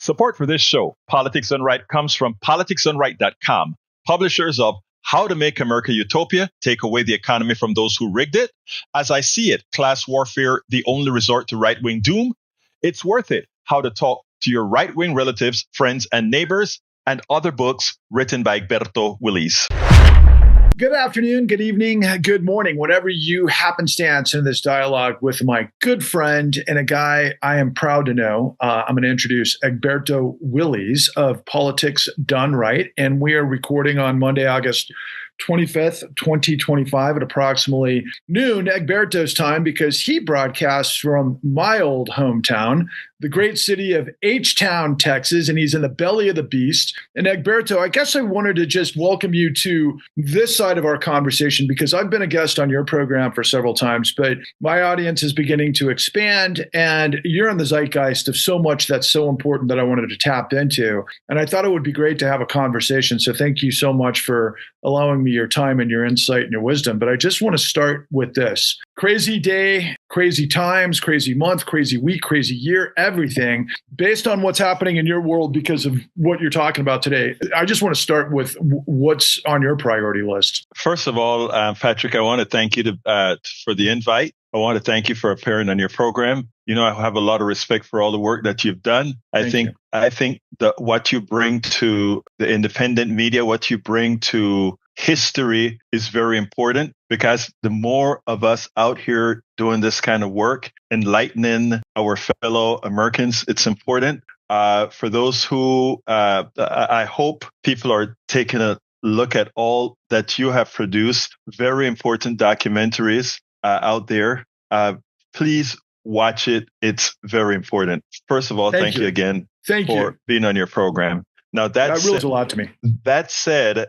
Support for this show, Politics Done Right, comes from politicsdoneright.com, publishers of How to Make America Utopia, Take Away the Economy from Those Who Rigged It, As I See It, Class Warfare, The Only Resort to Right-Wing Doom, It's Worth It, How to Talk to Your Right-Wing Relatives, Friends, and Neighbors, and other books written by Egberto Willis. Good afternoon, good evening, good morning, whatever you happenstance in this dialogue with my good friend and a guy I am proud to know. I'm going to introduce Egberto Willis of Politics Done Right, and we are recording on Monday, August 25th, 2025 at approximately noon, Egberto's time, because he broadcasts from my old hometown, the great city of H-Town, Texas, and he's in the belly of the beast. And Egberto, I guess I wanted to just welcome you to this side of our conversation because I've been a guest on your program for several times, but my audience is beginning to expand and you're in the zeitgeist of so much that's so important that I wanted to tap into. And I thought it would be great to have a conversation. So thank you so much for allowing me your time and your insight and your wisdom. But I just want to start with this. Crazy day, crazy times, crazy month, crazy week, crazy year, everything based on what's happening in your world because of what you're talking about today. I just want to start with what's on your priority list. First of all, Patrick, I want to thank you for the invite. I want to thank you for appearing on your program. You know, I have a lot of respect for all the work that you've done. I think that what you bring to the independent media, what you bring to history is very important because the more of us out here doing this kind of work, enlightening our fellow Americans, it's important. For those who, I hope people are taking a look at all that you have produced, very important documentaries out there. Please watch it. It's very important. First of all, thank you again for being on your program. Now that means a lot to me. That said,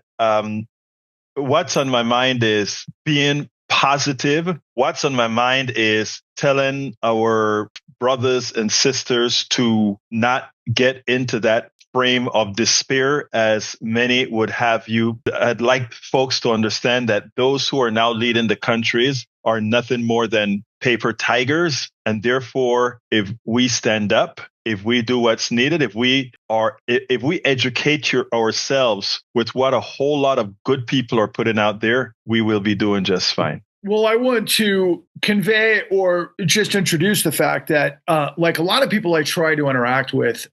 what's on my mind is being positive. What's on my mind is telling our brothers and sisters to not get into that frame of despair as many would have you. I'd like folks to understand that those who are now leading the countries are nothing more than paper tigers. And therefore, if we stand up, if we do what's needed, if we educate ourselves with what a whole lot of good people are putting out there, we will be doing just fine. Well, I want to convey or just introduce the fact that, like a lot of people I try to interact with,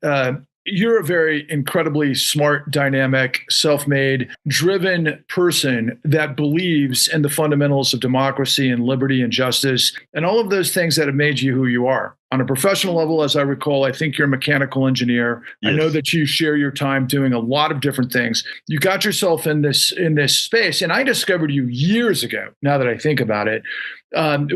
you're a very incredibly smart, dynamic, self-made, driven person that believes in the fundamentals of democracy and liberty and justice and all of those things that have made you who you are. On a professional level, as I recall, I think you're a mechanical engineer. Yes. I know that you share your time doing a lot of different things. You got yourself in this space, and I discovered you years ago, now that I think about it,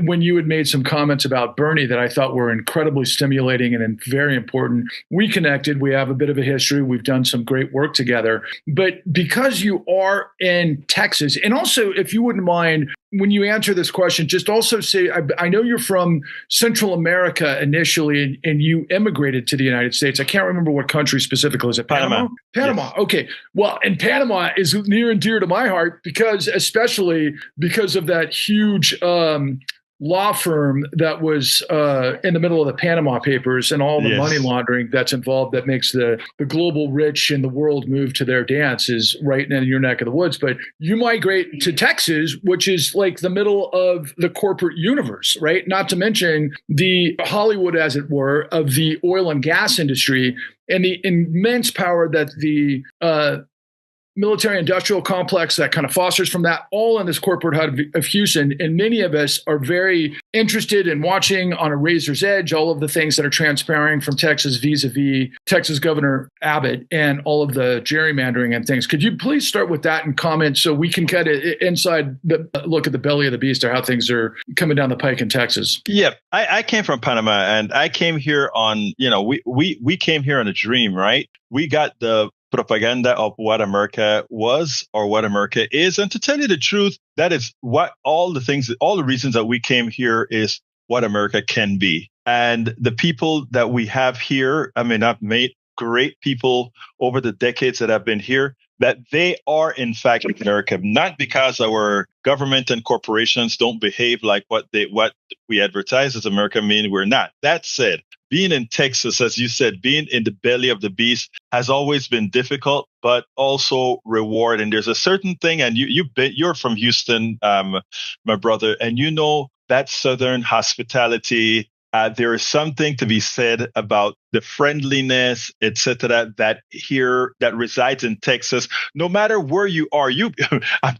when you had made some comments about Bernie that I thought were incredibly stimulating and very important. We connected. We have a bit of a history. We've done some great work together. But because you are in Texas, and also, if you wouldn't mind, when you answer this question, just also say, I know you're from Central America initially, and you immigrated to the United States. I can't remember what country specifically. Is it Panama? Panama. Yes. Okay. Well, and Panama is near and dear to my heart especially because of that huge law firm that was in the middle of the Panama Papers and all the money laundering that's involved that makes the global rich in the world move to their dance is right in your neck of the woods. But you migrate to Texas, which is like the middle of the corporate universe, right? Not to mention the Hollywood, as it were, of the oil and gas industry and the immense power that the military industrial complex that kind of fosters from that, all in this corporate hub of Houston. And many of us are very interested in watching on a razor's edge all of the things that are transpiring from Texas vis-a-vis Texas Governor Abbott and all of the gerrymandering and things. Could you please start with that and comment so we can kind of look at the belly of the beast or how things are coming down the pike in Texas? Yeah, I came from Panama and I came here on, we came here on a dream, right? We got the propaganda of what America was or what America is. And to tell you the truth, that is what all the reasons that we came here is what America can be. And the people that we have here, I mean, I've met great people over the decades that I've been here, that they are in fact America, not because our government and corporations don't behave like what we advertise as America mean we're not. That said, being in Texas, as you said, being in the belly of the beast has always been difficult, but also rewarding. There's a certain thing, and you're from Houston, my brother, and you know that Southern hospitality. There is something to be said about the friendliness, etc., that resides in Texas. No matter where you are,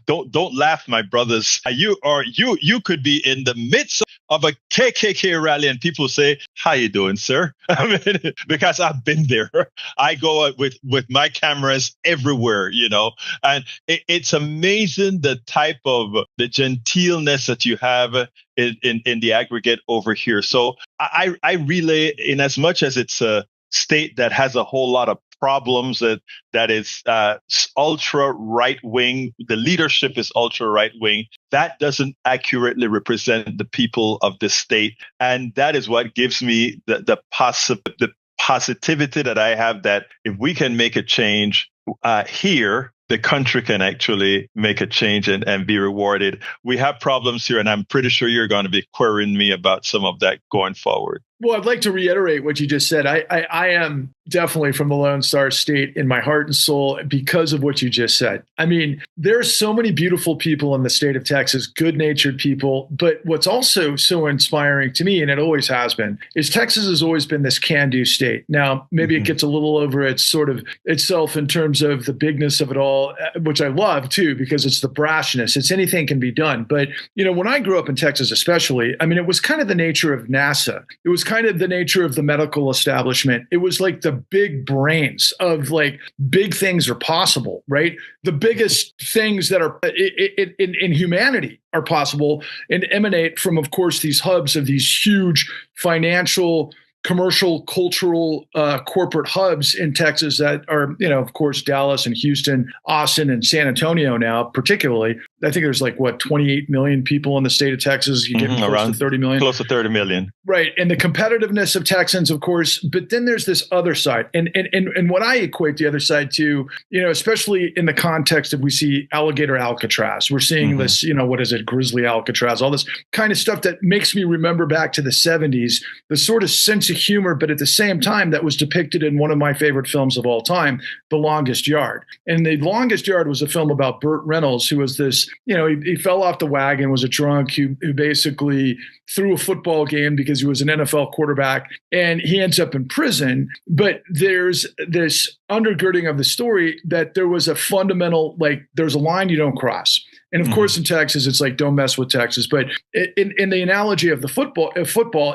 don't laugh, my brothers. You could be in the midst of a KKK rally, and people say, "How you doing, sir?" I mean, because I've been there. I go with my cameras everywhere, and it's amazing the type of the genteelness that you have in the aggregate over here. So I relay, in as much as it's a state that has a whole lot of problems, that is ultra right wing. The leadership is ultra right wing. That doesn't accurately represent the people of the state, and that is what gives me the positivity that I have, that if we can make a change here, the country can actually make a change and be rewarded. We have problems here, and I'm pretty sure you're going to be querying me about some of that going forward. Well, I'd like to reiterate what you just said. I am definitely from the Lone Star State in my heart and soul because of what you just said. I mean, there are so many beautiful people in the state of Texas, good-natured people. But what's also so inspiring to me, and it always has been, is Texas has always been this can-do state. Now, maybe it gets a little over its sort of itself in terms of the bigness of it all, which I love too, because it's the brashness. It's anything can be done. But, when I grew up in Texas especially, I mean, it was kind of the nature of NASA. It was kind of the nature of the medical establishment. It was like the big brains of like big things are possible, right? The biggest things that are in humanity are possible and emanate from, of course, these hubs of these huge financial, commercial, cultural, corporate hubs in Texas that are, of course, Dallas and Houston, Austin and San Antonio now, particularly. I think there's 28 million people in the state of Texas. You get close to 30 million. Close to 30 million. Right. And the competitiveness of Texans, of course. But then there's this other side. And what I equate the other side to, especially in the context of we see alligator Alcatraz. We're seeing this, what is it, grizzly Alcatraz, all this kind of stuff that makes me remember back to the 70s, the sort of sense of humor, but at the same time that was depicted in one of my favorite films of all time, The Longest Yard. And The Longest Yard was a film about Burt Reynolds, who was this, he fell off the wagon, was a drunk who basically threw a football game because he was an NFL quarterback, and he ends up in prison. But there's this undergirding of the story that there was a fundamental, there's a line you don't cross. And of course, in Texas, it's like, don't mess with Texas. But in the analogy of the football,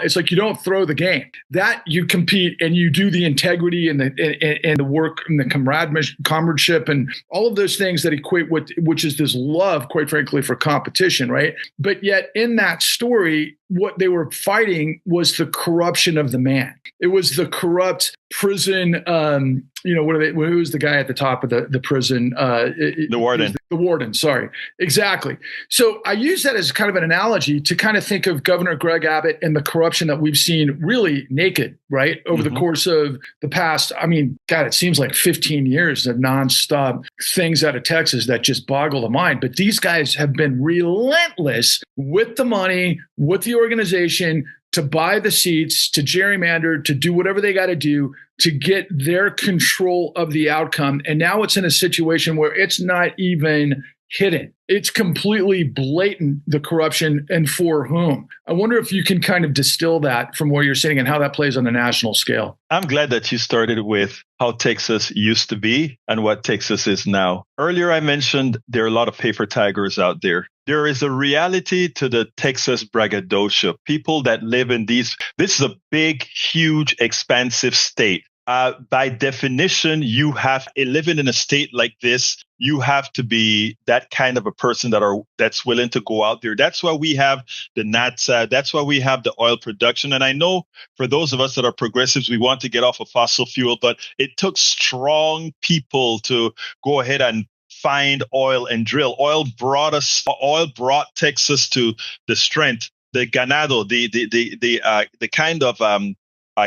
it's like you don't throw the game. That you compete and you do the integrity and the work and the comradeship and all of those things that equate with, which is this love, quite frankly, for competition, right? But yet in that story, what they were fighting was the corruption of the man. It was the corrupt prison. Who was the guy at the top of the prison? The warden. The warden. Sorry. Exactly. So I use that as kind of an analogy to kind of think of Governor Greg Abbott and the corruption that we've seen really naked, right? Over the course of the past, it seems like 15 years of nonstop things out of Texas that just boggle the mind. But these guys have been relentless with the money, with the organization, to buy the seats, to gerrymander, to do whatever they got to do to get their control of the outcome. And now it's in a situation where it's not even hidden. It's completely blatant, the corruption, and for whom. I wonder if you can kind of distill that from where you're sitting and how that plays on a national scale. I'm glad that you started with how Texas used to be and what Texas is now. Earlier, I mentioned there are a lot of paper tigers out there. There is a reality to the Texas braggadocio. People that live in this is a big, huge, expansive state. By definition, living in a state like this, you have to be that kind of a person that's willing to go out there. That's why we have the NATSA. That's why we have the oil production. And I know for those of us that are progressives, we want to get off of fossil fuel, but it took strong people to go ahead and find oil and drill. Oil brought Texas to the strength, the ganado, the kind of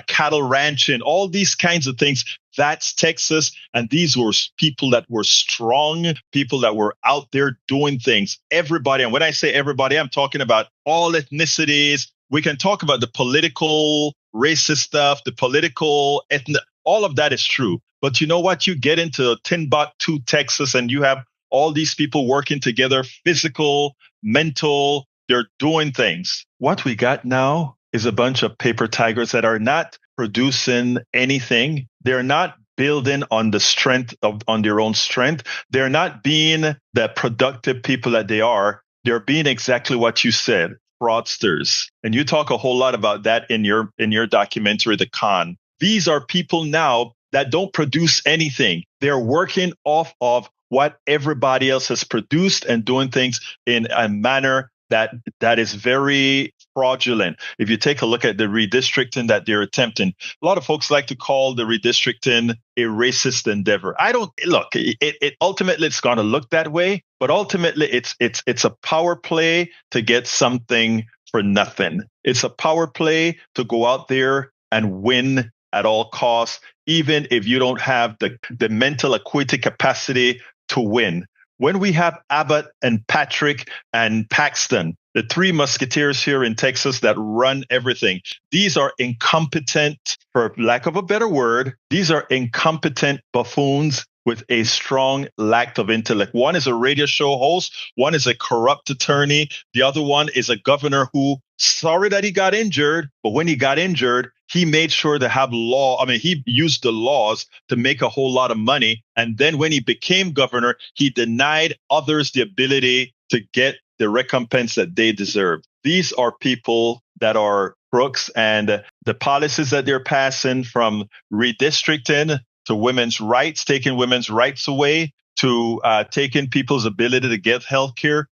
cattle ranching, all these kinds of things That's Texas. And these were people that were strong, people that were out there doing things. Everybody. And when I say everybody, I'm talking about all ethnicities. We can talk about the political, racist stuff, the political, ethnic, all of that is true. But you know what? You get into Timbuktu, Texas, and you have all these people working together, physical, mental, they're doing things. What we got now is a bunch of paper tigers that are not producing anything. They're not building on the strength on their own strength. They're not being the productive people that they are. They're being exactly what you said, fraudsters. And you talk a whole lot about that in your documentary, The Con. These are people now that don't produce anything. They're working off of what everybody else has produced and doing things in a manner that is very fraudulent. If you take a look at the redistricting that they're attempting, a lot of folks like to call the redistricting a racist endeavor. I don't look. It ultimately it's going to look that way, but ultimately it's a power play to get something for nothing. It's a power play to go out there and win at all costs, even if you don't have the mental acuity capacity to win. When we have Abbott and Patrick and Paxton, the three musketeers here in Texas that run everything, these are incompetent, for lack of a better word, these are incompetent buffoons with a strong lack of intellect. One is a radio show host. One is a corrupt attorney. The other one is a governor who, sorry that he got injured, but when he got injured, he made sure to have law. I mean, he used the laws to make a whole lot of money. And then when he became governor, he denied others the ability to get the recompense that they deserve. These are people that are crooks, and the policies that they're passing, from redistricting to women's rights, taking women's rights away, to taking people's ability to get health care.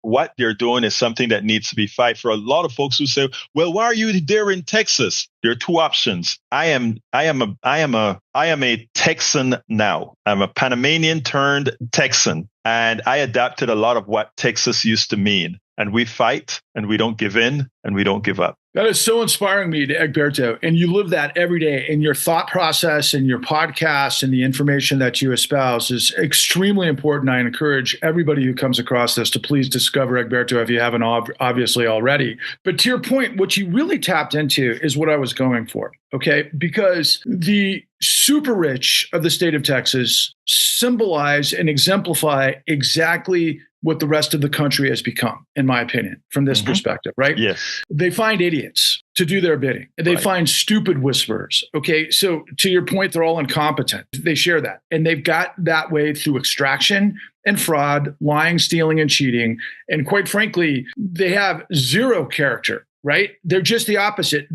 What they're doing is something that needs to be fight for. A lot of folks who say, well, why are you there in Texas? There are two options. I am a Texan now. I'm a Panamanian turned Texan, and I adapted a lot of what Texas used to mean. And we fight, and we don't give in, and we don't give up. That is so inspiring me, Egberto. And you live that every day. And your thought process and your podcast and the information that you espouse is extremely important. I encourage everybody who comes across this to please discover Egberto if you haven't obviously already. But to your point, what you really tapped into is what I was going for. Okay, because the super rich of the state of Texas symbolize and exemplify exactly what the rest of the country has become, in my opinion, from this perspective, right? Yes. They find idiots to do their bidding. They find stupid whisperers. Okay, so to your point, they're all incompetent. They share that. And they've got that way through extraction and fraud, lying, stealing, and cheating. And quite frankly, they have zero character. Right? They're just the opposite.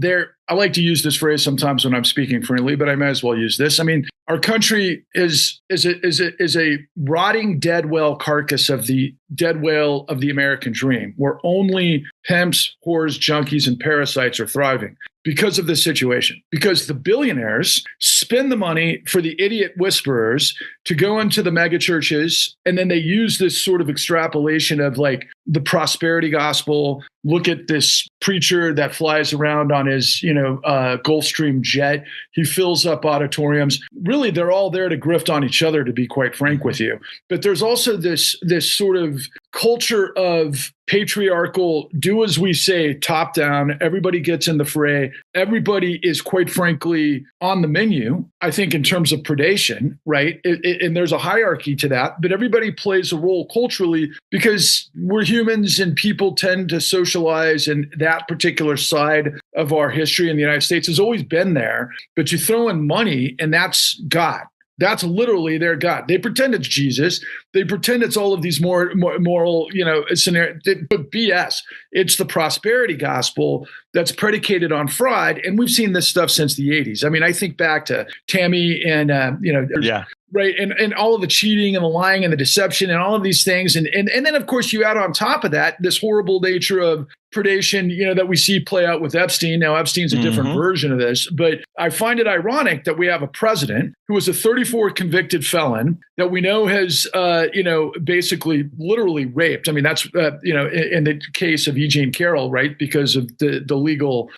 I like to use this phrase sometimes when I'm speaking freely, but I might as well use this. I mean, our country is a rotting dead whale carcass of the dead whale of the American dream, where only pimps, whores, junkies, and parasites are thriving because of this situation. Because the billionaires spend the money for the idiot whisperers to go into the mega churches, and then they use this sort of extrapolation of like the prosperity gospel. Look at this preacher that flies around on his, Gulfstream jet. He fills up auditoriums. Really, they're all there to grift on each other, to be quite frank with you. But there's also this sort of culture of patriarchal, do as we say, top down. Everybody gets in the fray. Everybody is, quite frankly, on the menu, I think, in terms of predation, right? And there's a hierarchy to that, but everybody plays a role culturally because we're humans and people tend to socialize, and that particular side of our history in the United States has always been there. But you throw in money, and that's God. That's literally their God. They pretend it's Jesus. They pretend it's all of these moral, scenario, but BS. It's the prosperity gospel that's predicated on fraud. And we've seen this stuff since the 80s. I mean, I think back to Tammy and, right. And all of the cheating and the lying and the deception and all of these things. And then, of course, you add on top of that, this horrible nature of predation, that we see play out with Epstein. Now, Epstein's a different version of this, but I find it ironic that we have a president who was a 34 convicted felon that we know has basically literally raped. I mean, that's, in the case of Eugene Carroll, right, because of the legal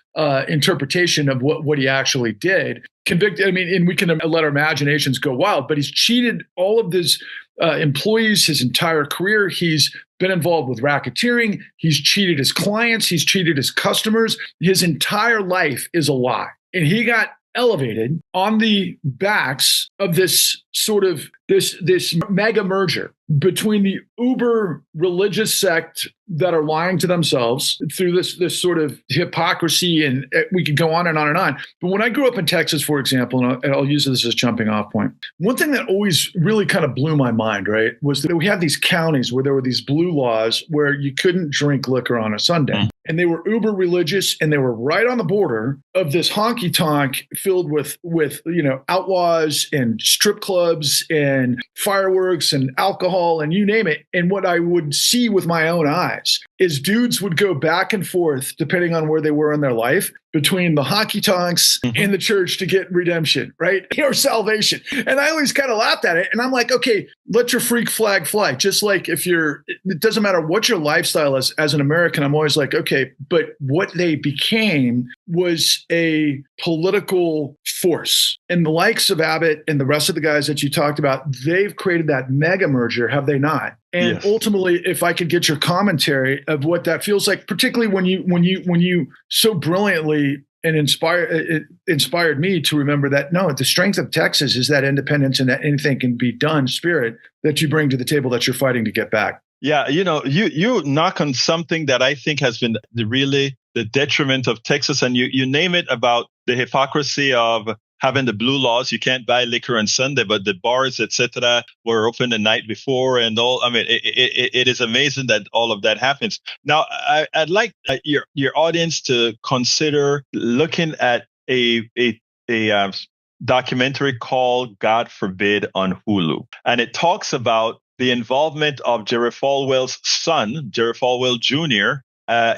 interpretation of what he actually did. Convicted. I mean, and we can let our imaginations go wild, but he's cheated all of his employees his entire career. He's been involved with racketeering. He's cheated his clients. He's cheated his customers. His entire life is a lie. And he got elevated on the backs of this sort of this mega merger between the uber religious sect that are lying to themselves through this sort of hypocrisy, and we could go on and on and on. But when I grew up in Texas, for example, and I'll use this as a jumping off point, one thing that always really kind of blew my mind, right, was that we had these counties where there were these blue laws where you couldn't drink liquor on a Sunday. And they were uber religious, and they were right on the border of this honky tonk filled with outlaws and strip clubs and fireworks and alcohol and you name it. And what I would see with my own eyes is dudes would go back and forth, depending on where they were in their life, between the honky tonks and the church to get redemption, right? Or salvation. And I always kind of laughed at it. And I'm like, okay, let your freak flag fly. Just like it doesn't matter what your lifestyle is as an American, I'm always like, okay, but what they became was a political force. And the likes of Abbott and the rest of the guys that you talked about, they've created that mega merger, have they not? And yes. Ultimately, if I could get your commentary of what that feels like, particularly when you so brilliantly and inspired me to remember that, no, the strength of Texas is that independence and that anything can be done spirit that you bring to the table that you're fighting to get back. Yeah, you knock on something that I think has been really the detriment of Texas, and you name it, about the hypocrisy of having the blue laws. You can't buy liquor on Sunday, but the bars, etc., were open the night before and all. I mean, it is amazing that all of that happens. Now, I'd like your audience to consider looking at a documentary called God Forbid on Hulu. And it talks about the involvement of Jerry Falwell's son, Jerry Falwell Jr.,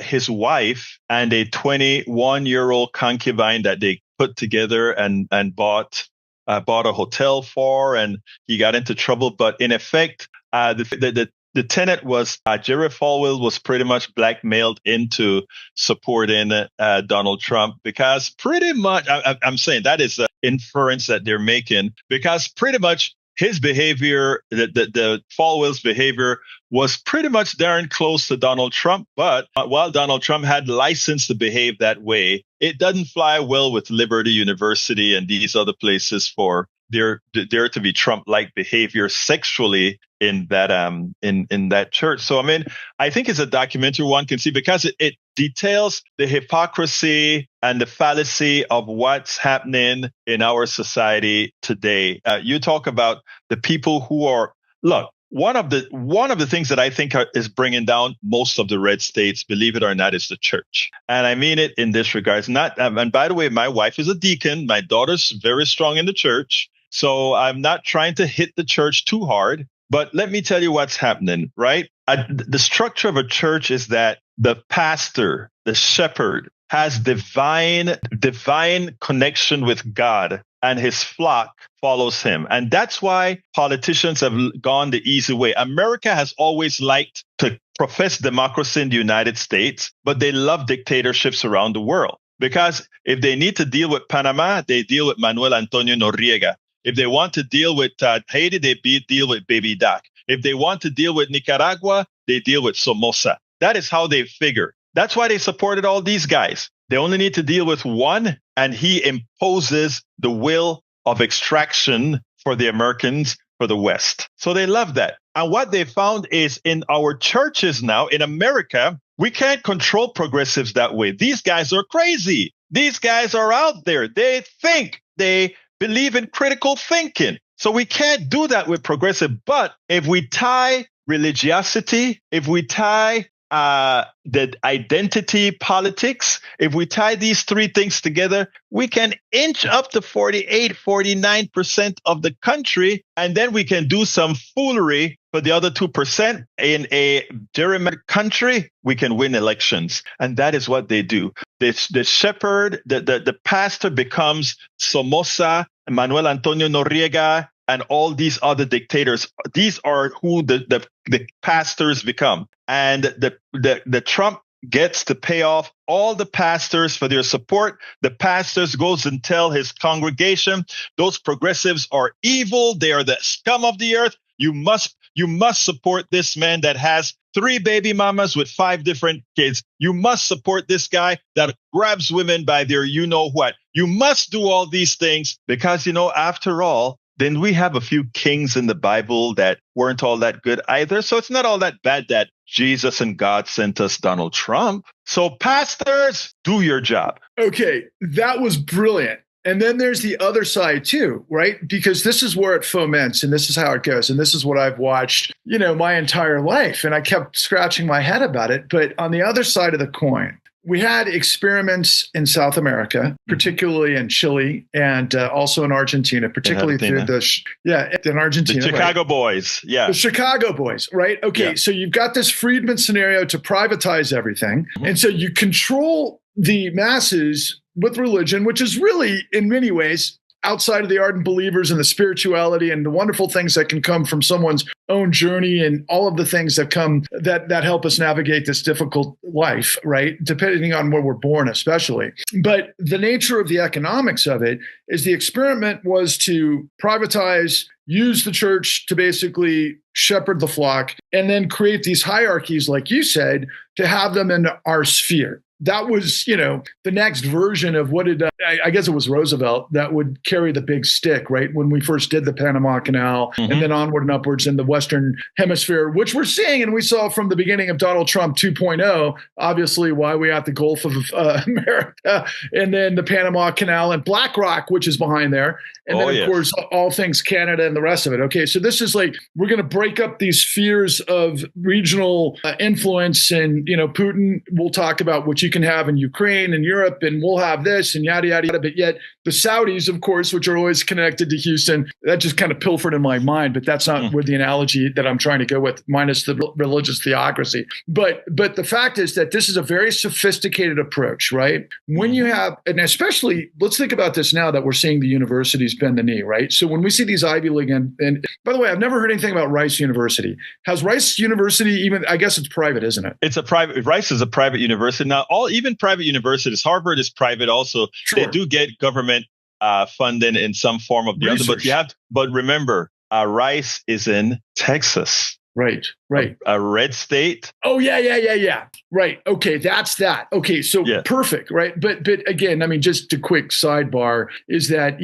his wife, and a 21-year-old concubine that they put together and bought a hotel for, and he got into trouble. But in effect, the tenet was Jerry Falwell was pretty much blackmailed into supporting Donald Trump, because pretty much, I'm saying that is an inference that they're making, because pretty much his behavior, the Falwell's behavior, was pretty much darn close to Donald Trump. But while Donald Trump had license to behave that way, it doesn't fly well with Liberty University and these other places for there to be Trump-like behavior sexually in that church. So, I mean, I think it's a documentary one can see, because it details the hypocrisy and the fallacy of what's happening in our society today. You talk about the people who are, look, one of the things that I think is bringing down most of the red states, believe it or not, is the church. And I mean it in this regards. And by the way, my wife is a deacon. My daughter's very strong in the church. So I'm not trying to hit the church too hard. But let me tell you what's happening, right? The structure of a church is that the pastor, the shepherd, has divine connection with God, and his flock follows him. And that's why politicians have gone the easy way. America has always liked to profess democracy in the United States, but they love dictatorships around the world. Because if they need to deal with Panama, they deal with Manuel Antonio Noriega. If they want to deal with Haiti, they deal with Baby Doc. If they want to deal with Nicaragua, they deal with Somoza. That is how they figure. That's why they supported all these guys. They only need to deal with one, and he imposes the will of extraction for the Americans, for the West. So they love that. And what they found is in our churches now, in America, we can't control progressives that way. These guys are crazy. These guys are out there. They think, they believe in critical thinking. So we can't do that with progressive. But if we tie religiosity, if we tie the identity politics, if we tie these three things together, we can inch up to 49% of the country, and then we can do some foolery for the other 2%. In a gerrymandered country, we can win elections. And that is what they do. The shepherd, the pastor becomes Somoza, Manuel Antonio Noriega, and all these other dictators. These are who the pastors become. And the Trump gets to pay off all the pastors for their support. The pastors goes and tell his congregation, those progressives are evil. They are the scum of the earth. You must support this man that has 3 baby mamas with 5 different kids. You must support this guy that grabs women by their you know what. You must do all these things because, after all, then we have a few kings in the Bible that weren't all that good either. So it's not all that bad that Jesus and God sent us Donald Trump. So pastors, do your job. Okay, that was brilliant. And then there's the other side too, right? Because this is where it foments and this is how it goes. And this is what I've watched, my entire life. And I kept scratching my head about it. But on the other side of the coin, we had experiments in South America, particularly in Chile and also in Argentina, particularly through in Argentina. The Chicago Boys. Yeah. The Chicago Boys, right? Okay. Yeah. So you've got this Friedman scenario to privatize everything. Mm-hmm. And so you control the masses with religion, which is really, in many ways, outside of the ardent believers and the spirituality and the wonderful things that can come from someone's own journey and all of the things that come that help us navigate this difficult life, right? Depending on where we're born, especially. But the nature of the economics of it is the experiment was to privatize, use the church to basically shepherd the flock, and then create these hierarchies, like you said, to have them in our sphere. That was, the next version of what I guess it was Roosevelt that would carry the big stick, right? When we first did the Panama Canal and then onward and upwards in the Western Hemisphere, which we're seeing and we saw from the beginning of Donald Trump 2.0, obviously why we at the Gulf of America, and then the Panama Canal and BlackRock, which is behind there. And then, of course, all things Canada and the rest of it. Okay, so this is like, we're going to break up these spheres of regional influence. And, Putin will talk about what you can have in Ukraine and Europe, and we'll have this and yada, yada, yada. But yet the Saudis, of course, which are always connected to Houston, that just kind of pilfered in my mind. But that's not where the analogy that I'm trying to go with, minus the religious theocracy. But the fact is that this is a very sophisticated approach, right? When you have, and especially, let's think about this now that we're seeing the universities bend the knee, right? So when we see these Ivy League, and by the way, I've never heard anything about Rice University. Has Rice University even, I guess it's private, isn't it? It's a private, Rice is a private university. Now, even private universities, Harvard is private also. Sure. They do get government funding in some form of the other. But remember, Rice is in Texas. Right. A red state. Oh, yeah. Right. Okay. That's that. Okay. So perfect. Right. But again, I mean, just a quick sidebar is that,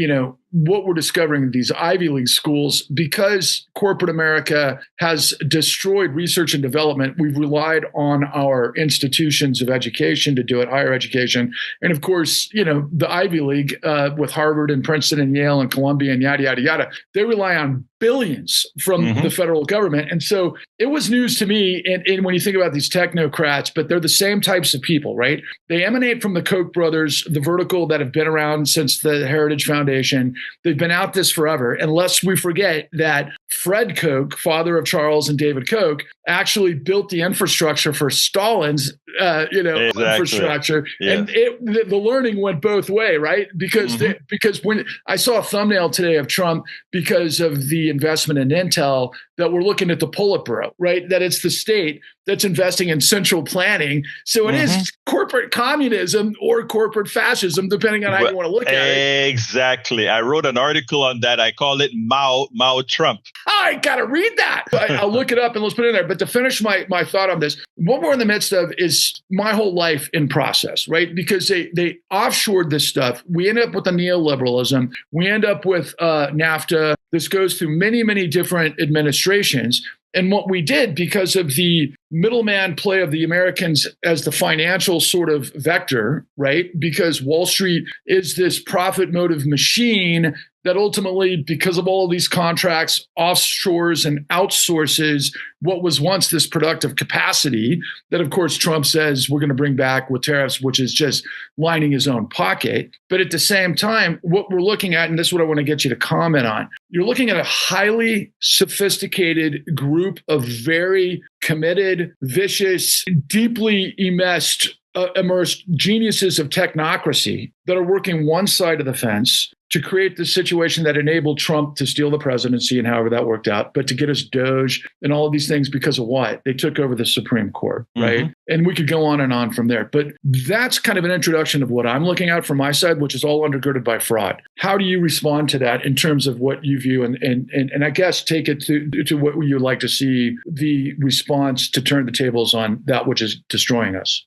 what we're discovering in these Ivy League schools, because corporate America has destroyed research and development, we've relied on our institutions of education to do it, higher education. And of course, the Ivy League with Harvard and Princeton and Yale and Columbia and yada, yada, yada, they rely on billions from the federal government. And so it was news to me. And when you think about these technocrats, but they're the same types of people, right? They emanate from the Koch brothers, the vertical that have been around since the Heritage Foundation. They've been out this forever, unless we forget that Fred Koch, father of Charles and David Koch, actually built the infrastructure for Stalin's, infrastructure. Yeah. And the learning went both way, right? Because because when I saw a thumbnail today of Trump, because of the investment in Intel, that we're looking at the Politburo, right? That it's the state that's investing in central planning. So it is corporate communism or corporate fascism, depending on how you want to look at it. Exactly. I wrote an article on that. I call it Mao Trump. I got to read that. I'll look it up and let's put it in there. But to finish my thought on this, what we're in the midst of is my whole life in process, right? Because they offshored this stuff. We end up with the neoliberalism. We end up with NAFTA. This goes through many, many different administrations. And what we did, because of the middleman play of the Americans as the financial sort of vector, right? Because Wall Street is this profit motive machine that ultimately, because of all of these contracts, offshores and outsources what was once this productive capacity that, of course, Trump says we're going to bring back with tariffs, which is just lining his own pocket. But at the same time, what we're looking at, and this is what I want to get you to comment on, you're looking at a highly sophisticated group of very committed, vicious, deeply enmeshed immersed geniuses of technocracy that are working one side of the fence to create the situation that enabled Trump to steal the presidency and however that worked out, but to get us Doge and all of these things because of what? They took over the Supreme Court, right? Mm-hmm. And we could go on from there. But that's kind of an introduction of what I'm looking at from my side, which is all undergirded by fraud. How do you respond to that in terms of what you view? And I guess take it to what you'd like to see the response to turn the tables on that which is destroying us.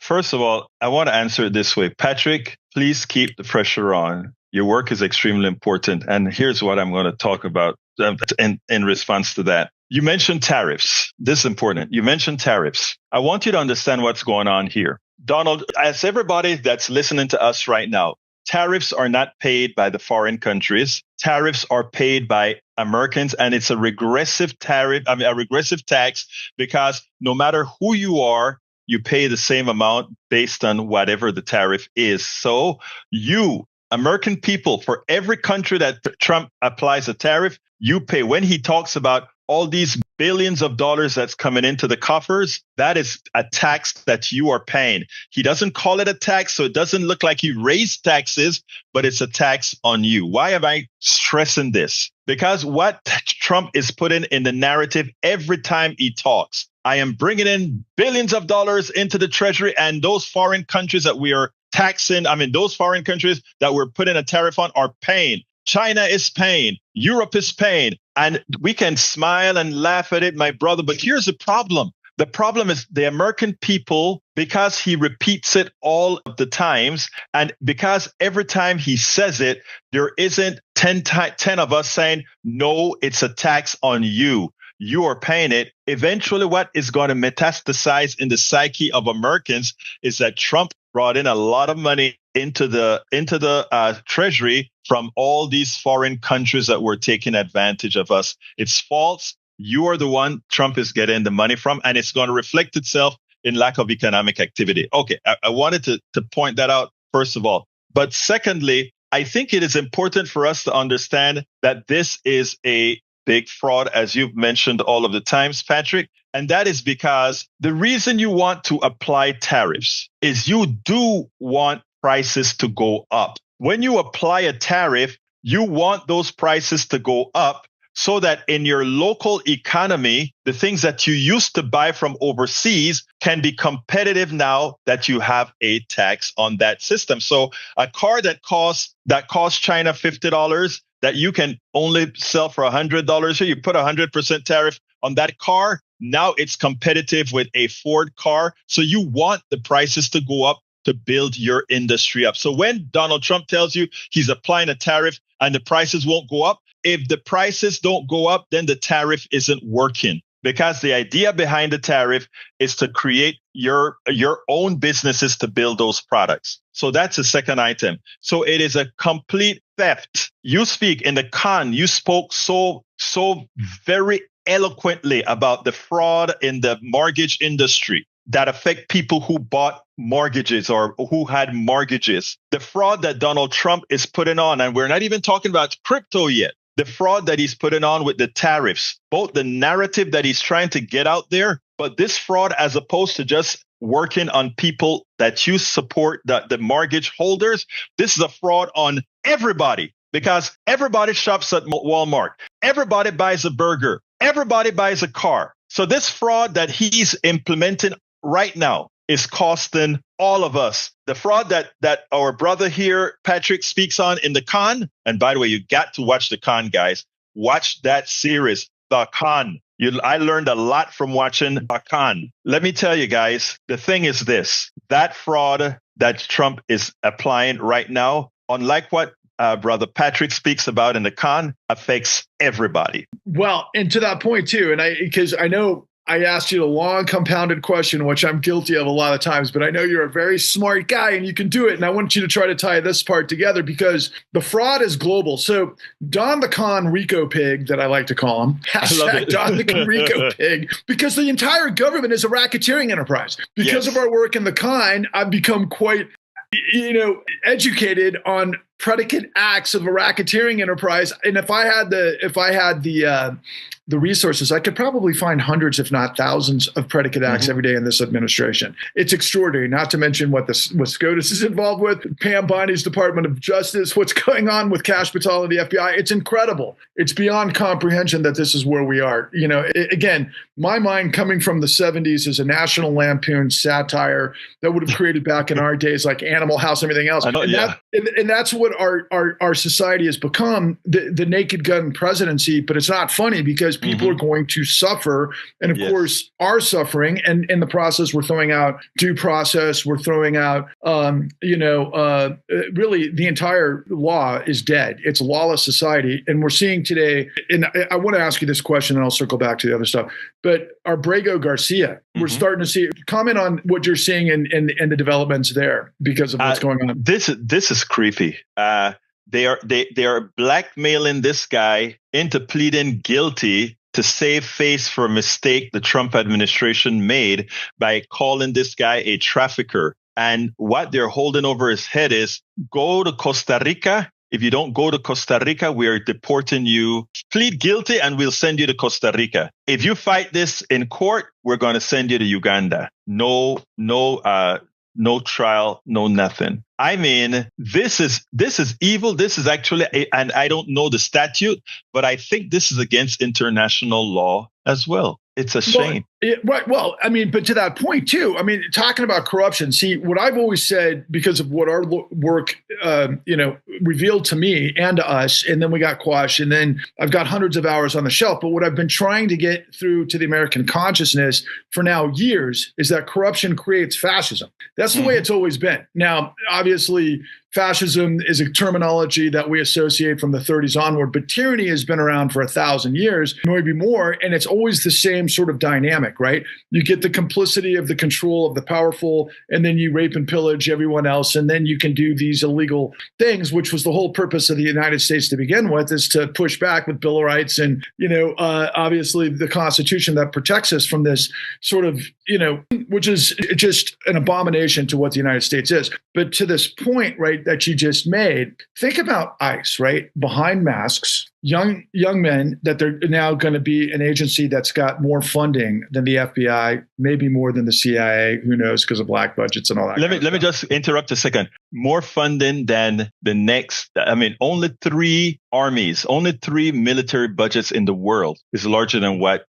First of all, I want to answer it this way. Patrick, please keep the pressure on. Your work is extremely important. And here's what I'm going to talk about in response to that. You mentioned tariffs. This is important. You mentioned tariffs. I want you to understand what's going on here. Donald, as everybody that's listening to us right now, tariffs are not paid by the foreign countries. Tariffs are paid by Americans, and it's a regressive tax, because no matter who you are, you pay the same amount based on whatever the tariff is. So you, American people, for every country that Trump applies a tariff, you pay. When he talks about all these billions of dollars that's coming into the coffers, that is a tax that you are paying. He doesn't call it a tax, so it doesn't look like he raised taxes, but it's a tax on you. Why am I stressing this? Because what Trump is putting in the narrative every time he talks, I am bringing in billions of dollars into the treasury, and those foreign countries that we are taxing, those foreign countries that we're putting a tariff on are paying. China is paying. Europe is paying. And we can smile and laugh at it, my brother. But here's the problem. The problem is the American people, because he repeats it all of the times, and because every time he says it, there isn't 10 of us saying, no, it's a tax on you. You are paying it. Eventually, what is going to metastasize in the psyche of Americans is that Trump brought in a lot of money into the treasury from all these foreign countries that were taking advantage of us. It's false. You are the one Trump is getting the money from, and it's going to reflect itself in lack of economic activity. Okay, I wanted to point that out, first of all. But secondly, I think it is important for us to understand that this is a big fraud, as you've mentioned all of the times, Patrick. And that is because the reason you want to apply tariffs is you do want prices to go up. When you apply a tariff, you want those prices to go up so that in your local economy, the things that you used to buy from overseas can be competitive now that you have a tax on that system. So a car that costs China $50, that you can only sell for $100 here, you put 100% tariff on that car. Now it's competitive with a Ford car. So you want the prices to go up to build your industry up. So when Donald Trump tells you he's applying a tariff and the prices won't go up, if the prices don't go up, then the tariff isn't working. Because the idea behind the tariff is to create your own businesses to build those products. So that's the second item. So it is a complete theft. You speak in the con, you spoke so very eloquently about the fraud in the mortgage industry that affect people who bought mortgages or who had mortgages. The fraud that Donald Trump is putting on, and we're not even talking about crypto yet. The fraud that he's putting on with the tariffs, both the narrative that he's trying to get out there, but this fraud, as opposed to just working on people that you support, the mortgage holders, this is a fraud on everybody, because everybody shops at Walmart. Everybody buys a burger. Everybody buys a car. So this fraud that he's implementing right now is costing all of us. The fraud that our brother here, Patrick, speaks on in The Con. And by the way, you got to watch The Con, guys. Watch that series, The Con. I learned a lot from watching The Con. Let me tell you guys, the thing is this, that fraud that Trump is applying right now, unlike what Brother Patrick speaks about in The Con, affects everybody. Well, and to that point too, because I know I asked you a long compounded question, which I'm guilty of a lot of times, but I know you're a very smart guy and you can do it. And I want you to try to tie this part together because the fraud is global. So Don the Con Rico Pig, that I like to call him, hashtag Don the Rico Pig, because the entire government is a racketeering enterprise. Because of our work in the Con, I've become quite educated on predicate acts of a racketeering enterprise. And if I had the resources, I could probably find hundreds, if not thousands, of predicate acts every day in this administration. It's extraordinary, not to mention what SCOTUS is involved with, Pam Boende's Department of Justice, what's going on with Kash Patel and the FBI. It's incredible. It's beyond comprehension that this is where we are. Again, my mind coming from the 70s is a National Lampoon satire that would have created back in our days, like Animal House and everything else. I know, and that's what our society has become, the naked gun presidency. But it's not funny because people are going to suffer, and of course are suffering. And in the process, we're throwing out due process. We're throwing out, really the entire law is dead. It's a lawless society. And we're seeing today, and I want to ask you this question and I'll circle back to the other stuff, but Abrego Garcia, we're starting to see, comment on what you're seeing in the developments there because of what's going on. This is creepy. They are blackmailing this guy into pleading guilty to save face for a mistake the Trump administration made by calling this guy a trafficker. And what they're holding over his head is, go to Costa Rica. If you don't go to Costa Rica, we are deporting you. Plead guilty and we'll send you to Costa Rica. If you fight this in court, we're going to send you to Uganda. No trial, no nothing. I mean, this is evil. This is actually, and I don't know the statute, but I think this is against international law as well. It's a shame. Right. Well, I mean, but to that point too, I mean, talking about corruption, see, what I've always said, because of what our work, revealed to me and to us, and then we got quashed, and then I've got hundreds of hours on the shelf. But what I've been trying to get through to the American consciousness for now years is that corruption creates fascism. That's the way it's always been. Now, obviously, fascism is a terminology that we associate from the 30s onward, but tyranny has been around for 1,000 years, maybe more, and it's always the same sort of dynamic, right? You get the complicity of the control of the powerful, and then you rape and pillage everyone else, and then you can do these illegal things, which was the whole purpose of the United States to begin with, is to push back with Bill of Rights and, obviously the Constitution that protects us from this sort of, which is just an abomination to what the United States is. But to this point, right, that you just made, think about ICE, right? Behind masks, young men, that they're now going to be an agency that's got more funding than the FBI, maybe more than the CIA. Who knows, because of black budgets and all that. Let me just interrupt a second. More funding than the next. I mean, only 3 armies, only 3 military budgets in the world is larger than what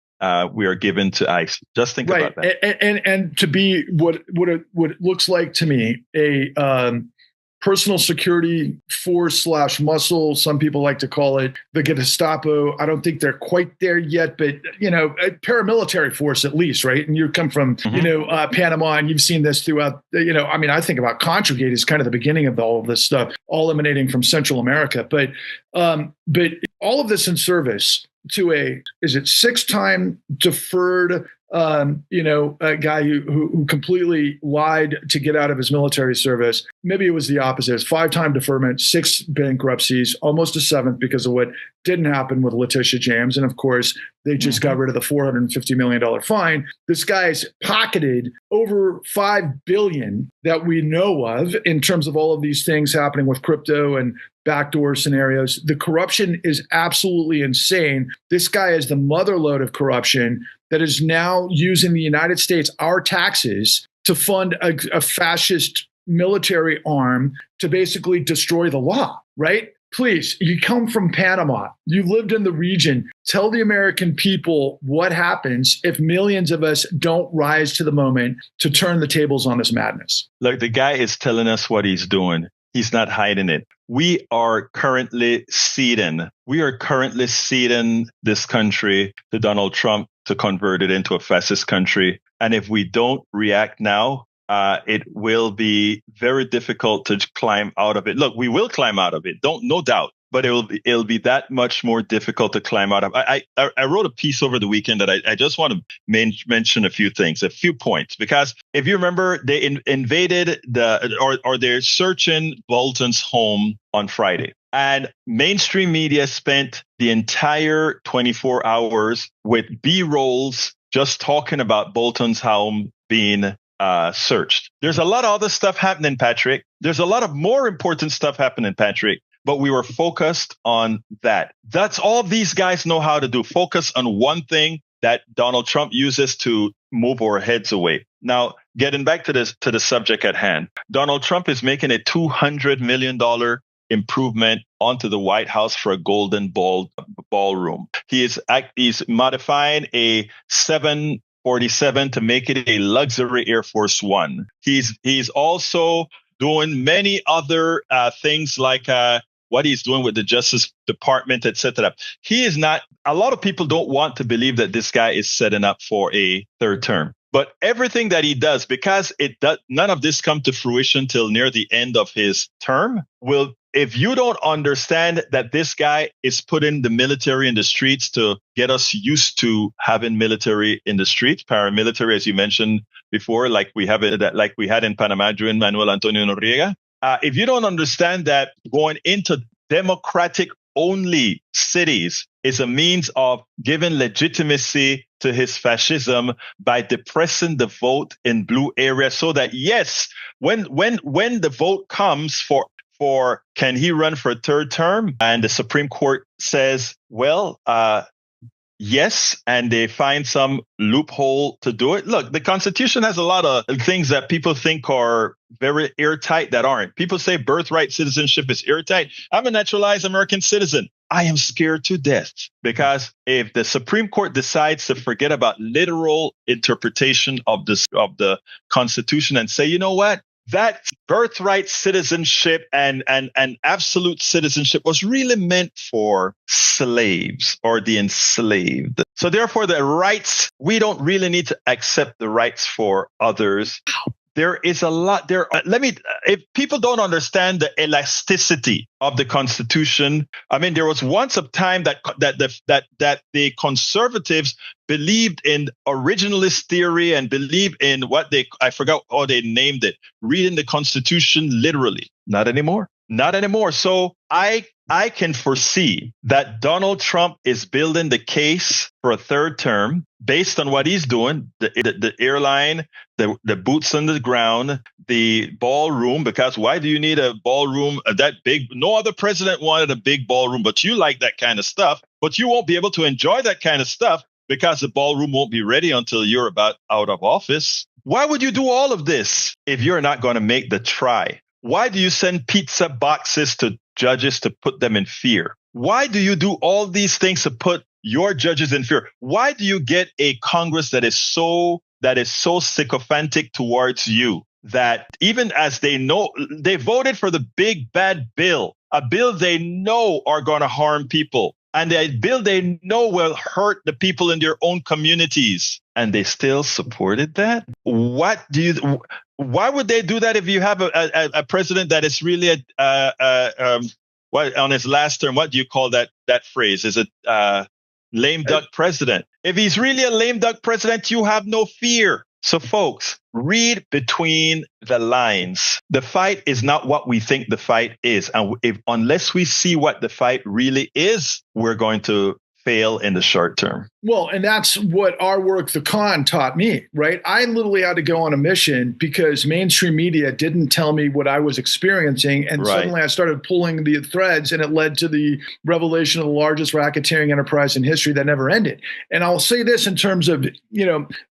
we are given to ICE. Just think about that. And to be what it looks like to me, a personal security force / muscle, some people like to call it the Gestapo. I don't think they're quite there yet, but a paramilitary force at least, right? And you come from Panama, and you've seen this throughout. I think about Contragate as kind of the beginning of all of this stuff, all emanating from Central America. But all of this in service to a 6-time deferred a guy who completely lied to get out of his military service. Maybe it was the opposite. It's 5-time deferment, 6 bankruptcies, almost a 7th because of what didn't happen with Letitia James. And of course, they just got rid of the $450 million fine. This guy's pocketed over $5 billion that we know of in terms of all of these things happening with crypto and backdoor scenarios. The corruption is absolutely insane. This guy is the motherlode of corruption that is now using the United States, our taxes, to fund a fascist military arm to basically destroy the law, right? Please, you come from Panama. You lived in the region. Tell the American people what happens if millions of us don't rise to the moment to turn the tables on this madness. Look, the guy is telling us what he's doing. He's not hiding it. We are currently ceding this country to Donald Trump to convert it into a fascist country. And if we don't react now, it will be very difficult to climb out of it. Look, we will climb out of it, no doubt. But it'll be that much more difficult to climb out of. I wrote a piece over the weekend that I just want to mention a few things, a few points, because if you remember, they invaded they're searching Bolton's home on Friday, and mainstream media spent the entire 24 hours with B-rolls just talking about Bolton's home being searched. There's a lot of other stuff happening, Patrick. There's a lot of more important stuff happening, Patrick. But we were focused on that. That's all these guys know how to do. Focus on one thing that Donald Trump uses to move our heads away. Now, getting back to the subject at hand, Donald Trump is making a $200 million improvement onto the White House for a golden ballroom. He's modifying a 747 to make it a luxury Air Force One. He's also doing many other things like what he's doing with the Justice Department, etc. He is not. A lot of people don't want to believe that this guy is setting up for a third term. But everything that he does, because none of this come to fruition till near the end of his term, will. If you don't understand that this guy is putting the military in the streets to get us used to having military in the streets, paramilitary, as you mentioned before, like we had in Panama during Manuel Antonio Noriega. If you don't understand that going into democratic only cities is a means of giving legitimacy to his fascism by depressing the vote in blue areas, so that yes, when the vote comes for can he run for a third term, and the Supreme Court says, well, yes, and they find some loophole to do it. Look, the Constitution has a lot of things that people think are very airtight that aren't. People say birthright citizenship is airtight. I'm a naturalized American citizen. I am scared to death, because if the Supreme Court decides to forget about literal interpretation of the Constitution and say, you know what? That birthright citizenship and absolute citizenship was really meant for slaves or the enslaved. So therefore, the rights, we don't really need to accept the rights for others. There is a lot there. If people don't understand the elasticity of the Constitution, I mean, there was once a time that the conservatives believed in originalist theory and believed in I forgot how they named it, reading the Constitution literally. Not anymore. Not anymore. So I can foresee that Donald Trump is building the case for a third term based on what he's doing, the airline, the boots on the ground, the ballroom, because why do you need a ballroom that big? No other president wanted a big ballroom, but you like that kind of stuff. But you won't be able to enjoy that kind of stuff because the ballroom won't be ready until you're about out of office. Why would you do all of this if you're not going to make the try? Why do you send pizza boxes to judges to put them in fear? Why do you do all these things to put your judges in fear? Why do you get a Congress that is so sycophantic towards you that even as they know, they voted for the big bad bill, a bill they know are going to harm people, and a bill they know will hurt the people in their own communities, and they still supported that? Why would they do that if you have a president that is really on his last term? What do you call that phrase? Is it lame duck president? If he's really a lame duck president, you have no fear. So folks, read between the lines. The fight is not what we think the fight is. And unless we see what the fight really is, we're going to fail in the short term. Well, and that's what our work, The Con, taught me, right? I literally had to go on a mission because mainstream media didn't tell me what I was experiencing. And suddenly I started pulling the threads, and it led to the revelation of the largest racketeering enterprise in history that never ended. And I'll say this in terms of,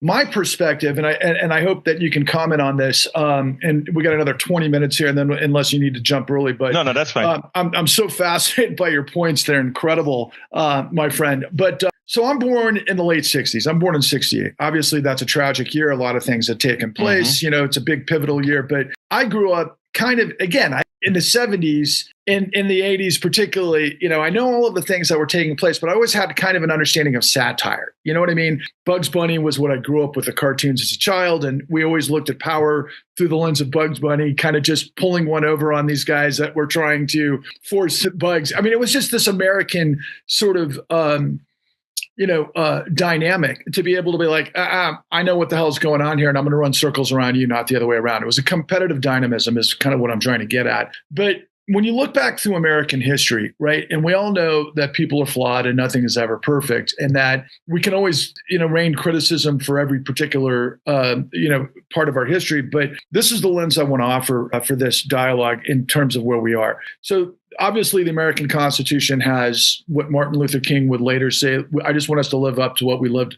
my perspective, and I hope that you can comment on this. And we got another 20 minutes here, and then unless you need to jump early. But no, that's fine. I'm so fascinated by your points. They're incredible, my friend. But so I'm born in the late 60s. I'm born in 68. Obviously, that's a tragic year. A lot of things have taken place. Mm-hmm. It's a big pivotal year. But I grew up kind of, again, in the 70s, in the 80s particularly. I know all of the things that were taking place, but I always had kind of an understanding of satire. You know what I mean? Bugs Bunny was what I grew up with, the cartoons as a child. And we always looked at power through the lens of Bugs Bunny, kind of just pulling one over on these guys that were trying to force Bugs. I mean, it was just this American sort of dynamic to be able to be like, I know what the hell's going on here, and I'm going to run circles around you, not the other way around. It was a competitive dynamism is kind of what I'm trying to get at. But when you look back through American history, right, and we all know that people are flawed and nothing is ever perfect, and that we can always, rain criticism for every particular, part of our history. But this is the lens I want to offer for this dialogue in terms of where we are. So obviously, the American Constitution has what Martin Luther King would later say, I just want us to live up to what we live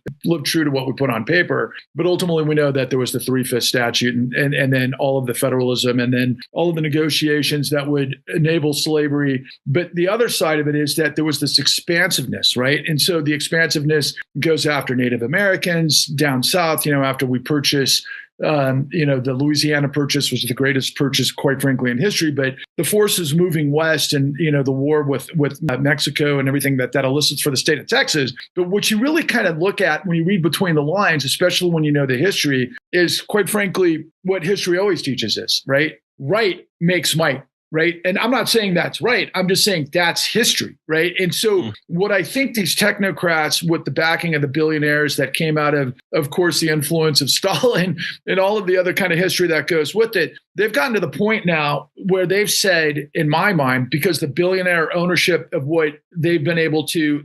true to what we put on paper. But ultimately, we know that there was the 3/5 statute and then all of the federalism and then all of the negotiations that would enable slavery. But the other side of it is that there was this expansiveness, right? And so the expansiveness goes after Native Americans down south, after we purchase the Louisiana Purchase was the greatest purchase, quite frankly, in history. But the forces moving west and, the war with Mexico and everything that elicits for the state of Texas. But what you really kind of look at when you read between the lines, especially when you know the history, is quite frankly what history always teaches us, right? Right makes might. Right. And I'm not saying that's right. I'm just saying that's history. Right. And so what I think these technocrats with the backing of the billionaires that came out of course, the influence of Stalin and all of the other kind of history that goes with it, they've gotten to the point now where they've said, in my mind, because the billionaire ownership of what they've been able to,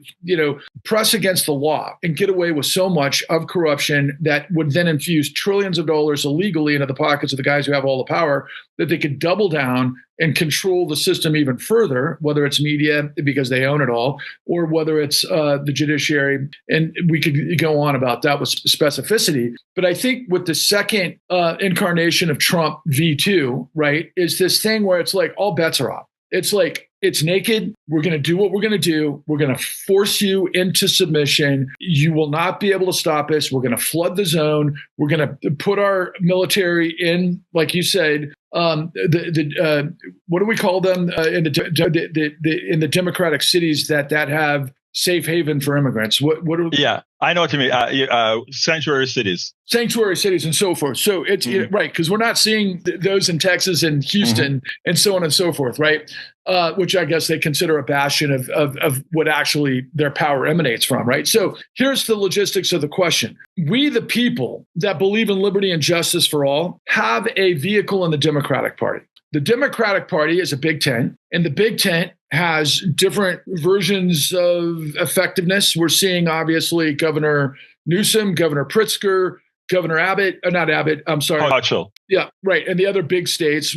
press against the law and get away with so much of corruption that would then infuse trillions of dollars illegally into the pockets of the guys who have all the power, that they could double down and control the system even further, whether it's media because they own it all, or whether it's the judiciary. And we could go on about that with specificity. But I think with the second incarnation of Trump V2, right, is this thing where it's like all bets are off. It's like, it's naked. We're going to do what we're going to do. We're going to force you into submission. You will not be able to stop us. We're going to flood the zone. We're going to put our military in, like you said, what do we call them in the democratic cities that have safe haven for immigrants? What are Yeah, I know what you mean. Sanctuary cities and so forth. So it's right, because we're not seeing those in Texas and Houston and so on and so forth, right? Which I guess they consider a bastion of what actually their power emanates from, right? So here's the logistics of the question. We, the people that believe in liberty and justice for all, have a vehicle in the Democratic Party. The Democratic Party is a big tent, and the big tent has different versions of effectiveness. We're seeing, obviously, Governor Newsom, Governor Pritzker, Governor Abbott, not Abbott, I'm sorry. Hochul. Yeah, right. And the other big states,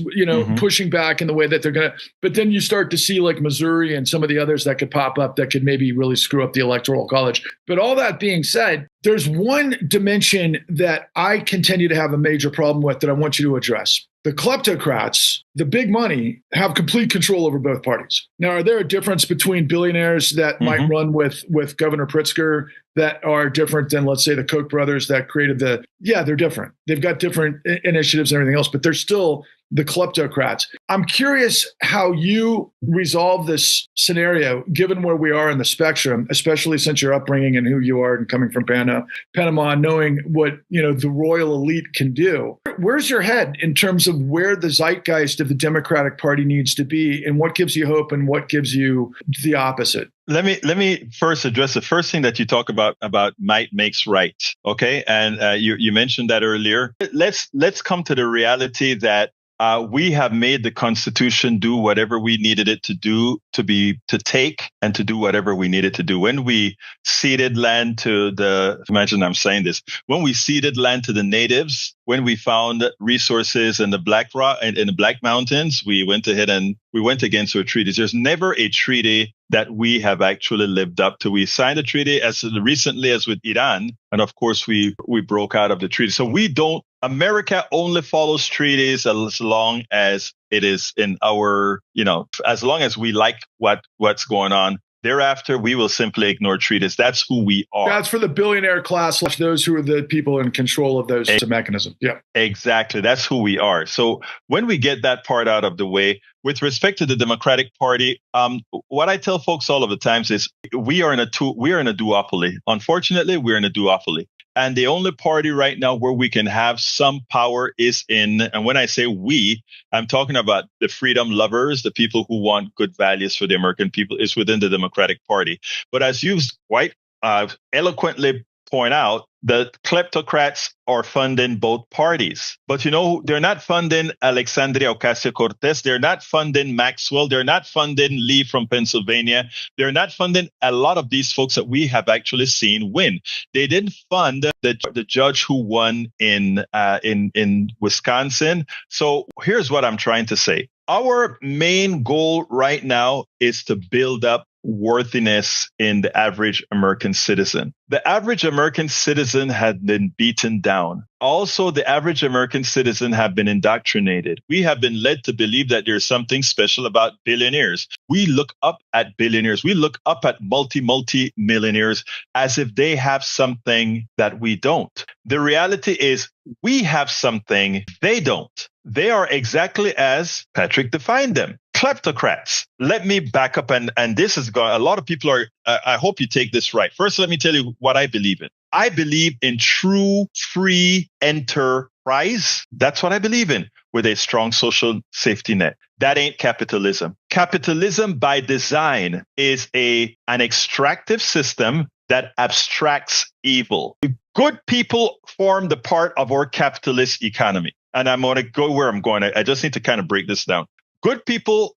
pushing back in the way that they're going to. But then you start to see like Missouri and some of the others that could pop up that could maybe really screw up the Electoral College. But all that being said, there's one dimension that I continue to have a major problem with that I want you to address. The kleptocrats, the big money, have complete control over both parties. Now, are there a difference between billionaires that might run with Governor Pritzker that are different than, let's say, the Koch brothers that created they're different. They've got different initiatives and everything else, but they're still the kleptocrats. I'm curious how you resolve this scenario, given where we are in the spectrum, especially since your upbringing and who you are and coming from Panama, knowing what, the royal elite can do. Where's your head in terms of where the zeitgeist of the Democratic Party needs to be, and what gives you hope and what gives you the opposite? Let me first address the first thing that you talk about might makes right. Okay. And you mentioned that earlier. Let's come to the reality that we have made the Constitution do whatever we needed it to do, to take and to do whatever we needed to do. When we ceded land imagine I'm saying this, when we ceded land to the natives, when we found resources in the Black Rock and in the Black Mountains, we went ahead and we went against our treaties. There's never a treaty that we have actually lived up to. We signed a treaty as recently as with Iran, and of course we broke out of the treaty. So America only follows treaties as long as it is in our, as long as we like what's going on. Thereafter, we will simply ignore treaties. That's who we are. That's for the billionaire class, those who are the people in control of those mechanisms. Yeah, exactly. That's who we are. So when we get that part out of the way, with respect to the Democratic Party, what I tell folks all of the times is we are in a duopoly. Unfortunately, we're in a duopoly. And the only party right now where we can have some power is and when I say we, I'm talking about the freedom lovers, the people who want good values for the American people, is within the Democratic Party. But as you've quite eloquently point out, the kleptocrats are funding both parties. But they're not funding Alexandria Ocasio-Cortez. They're not funding Maxwell. They're not funding Lee from Pennsylvania. They're not funding a lot of these folks that we have actually seen win. They didn't fund the judge who won in Wisconsin. So here's what I'm trying to say. Our main goal right now is to build up worthiness in the average American citizen. The average American citizen had been beaten down. Also, the average American citizen have been indoctrinated. We have been led to believe that there's something special about billionaires. We look up at billionaires. We look up at multi-millionaires as if they have something that we don't. The reality is we have something they don't. They are exactly as Patrick defined them. Kleptocrats. Let me back up, and this is a lot of people are. I hope you take this right. First, let me tell you what I believe in. I believe in true free enterprise. That's what I believe in, with a strong social safety net. That ain't capitalism. Capitalism by design is an extractive system that abstracts evil. Good people form the part of our capitalist economy. And I'm going to go where I'm going. I just need to kind of break this down. Good people,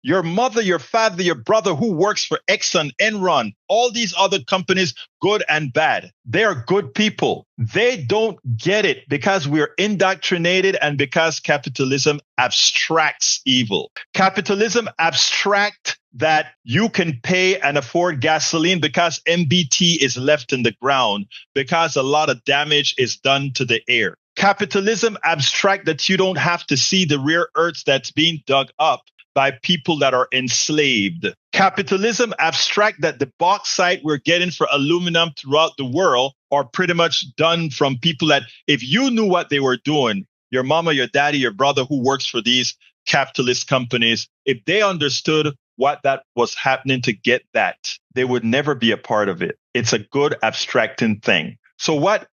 your mother, your father, your brother who works for Exxon, Enron, all these other companies, good and bad. They are good people. They don't get it because we're indoctrinated and because capitalism abstracts evil. Capitalism abstracts that you can pay and afford gasoline because MBT is left in the ground, because a lot of damage is done to the air. Capitalism abstract that you don't have to see the rare earths that's being dug up by people that are enslaved. Capitalism abstract that the bauxite we're getting for aluminum throughout the world are pretty much done from people that, if you knew what they were doing, your mama, your daddy, your brother who works for these capitalist companies, if they understood what that was happening to get that, they would never be a part of it. It's a good abstracting thing. So what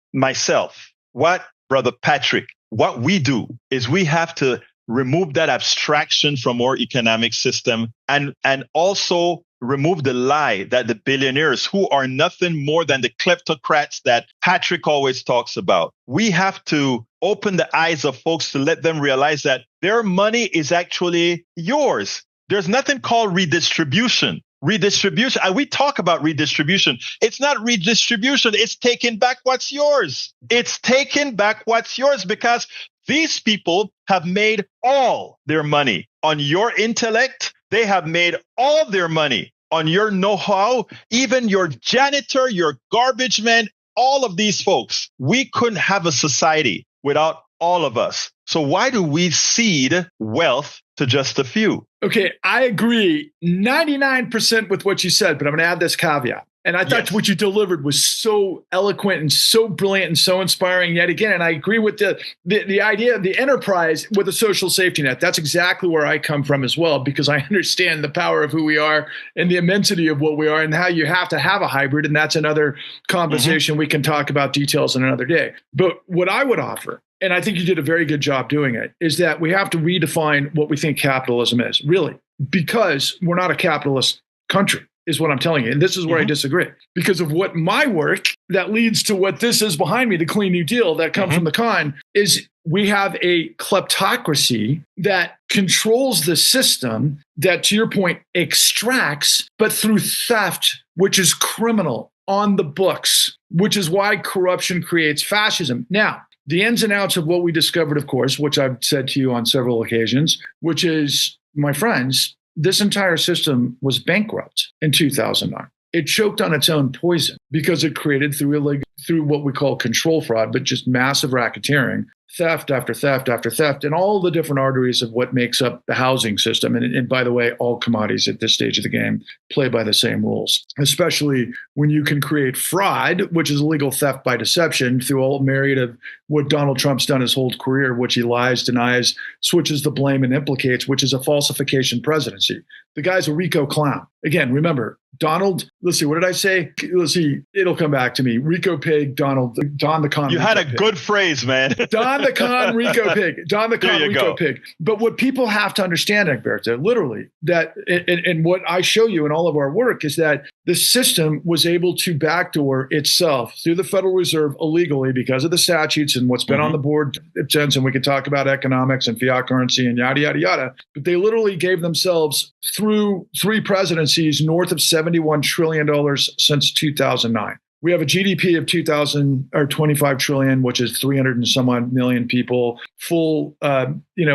Brother Patrick, what we do is we have to remove that abstraction from our economic system and also remove the lie that the billionaires, who are nothing more than the kleptocrats that Patrick always talks about. We have to open the eyes of folks to let them realize that their money is actually yours. There's nothing called redistribution. Redistribution. We talk about redistribution. It's not redistribution. It's taking back what's yours. It's taking back what's yours because these people have made all their money on your intellect. They have made all their money on your know-how, even your janitor, your garbage man, all of these folks. We couldn't have a society without all of us. So why do we cede wealth to just a few? Okay, I agree 99% with what you said, but I'm going to add this caveat. And I thought what you delivered was so eloquent and so brilliant and so inspiring yet again. And I agree with the idea of the enterprise with a social safety net. That's exactly where I come from as well, because I understand the power of who we are and the immensity of what we are and how you have to have a hybrid. And that's another conversation. We can talk about details in another day. But what I would offer, and I think you did a very good job doing it, is that we have to redefine what we think capitalism is, really, because we're not a capitalist country, is what I'm telling you. And this is where I disagree. Because of what my work that leads to what this is behind me, the Clean New Deal that comes from the con, is we have a kleptocracy that controls the system that, to your point, extracts, but through theft, which is criminal on the books, which is why corruption creates fascism. Now, the ins and outs of what we discovered, of course, which I've said to you on several occasions, which is, my friends, this entire system was bankrupt in 2009. It choked on its own poison because it created through what we call control fraud, but just massive racketeering, theft after theft after theft, and all the different arteries of what makes up the housing system. And by the way, all commodities at this stage of the game play by the same rules, especially when you can create fraud, which is illegal theft by deception, through all myriad of what Donald Trump's done his whole career, which he lies, denies, switches the blame, and implicates, which is a falsification presidency. The guy's a Rico clown. Again, remember, Donald, let's see, what did I say? Let's see, it'll come back to me. Rico Pig, Don the Con. You Rico had a Pig. Good phrase, man. Don the Con, Rico Pig. Don the Con, Rico go. Pig. But what people have to understand, Egberto, literally, that, and what I show you in all of our work is that the system was able to backdoor itself through the Federal Reserve illegally because of the statutes and what's been on the board since, and we could talk about economics and fiat currency and yada, yada, yada. But they literally gave themselves, through 3 presidencies, north of $71 trillion since 2009. We have a GDP of 25 trillion, which is 300 and some odd million people, full,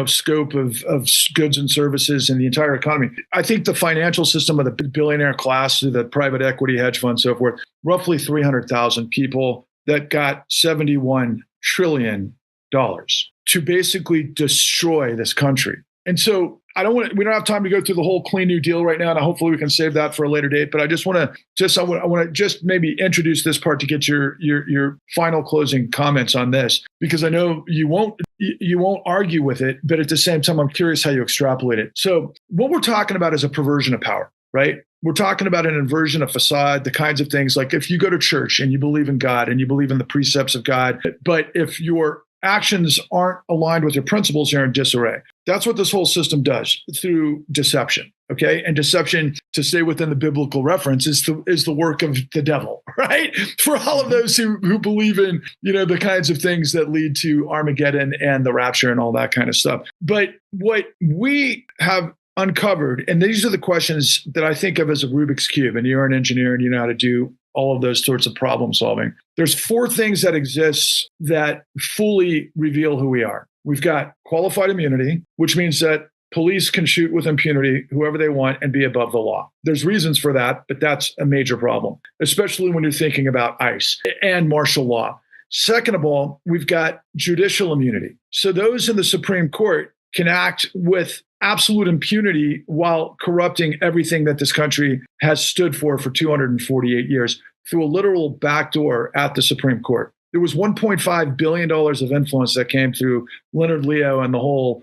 scope of goods and services in the entire economy. I think the financial system of the billionaire class, the private equity, hedge fund, so forth, roughly 300,000 people that got $71 trillion to basically destroy this country. And so we don't have time to go through the whole Clean New Deal right now, and hopefully we can save that for a later date. But I want to just maybe introduce this part to get your final closing comments on this, because I know you won't argue with it, but at the same time, I'm curious how you extrapolate it. So what we're talking about is a perversion of power, right? We're talking about an inversion of facade, the kinds of things like if you go to church and you believe in God and you believe in the precepts of God, but if your actions aren't aligned with your principles, you're in disarray. That's what this whole system does through deception. Okay. And deception, to stay within the biblical reference, is the work of the devil, right? For all of those who believe in, the kinds of things that lead to Armageddon and the rapture and all that kind of stuff. But what we have uncovered, and these are the questions that I think of as a Rubik's Cube, and you're an engineer and you know how to do all of those sorts of problem solving. There's 4 things that exist that fully reveal who we are. We've got qualified immunity, which means that police can shoot with impunity whoever they want and be above the law. There's reasons for that, but that's a major problem, especially when you're thinking about ICE and martial law. Second of all, we've got judicial immunity. So those in the Supreme Court can act with absolute impunity while corrupting everything that this country has stood for 248 years through a literal backdoor at the Supreme Court. There was $1.5 billion of influence that came through Leonard Leo and the whole,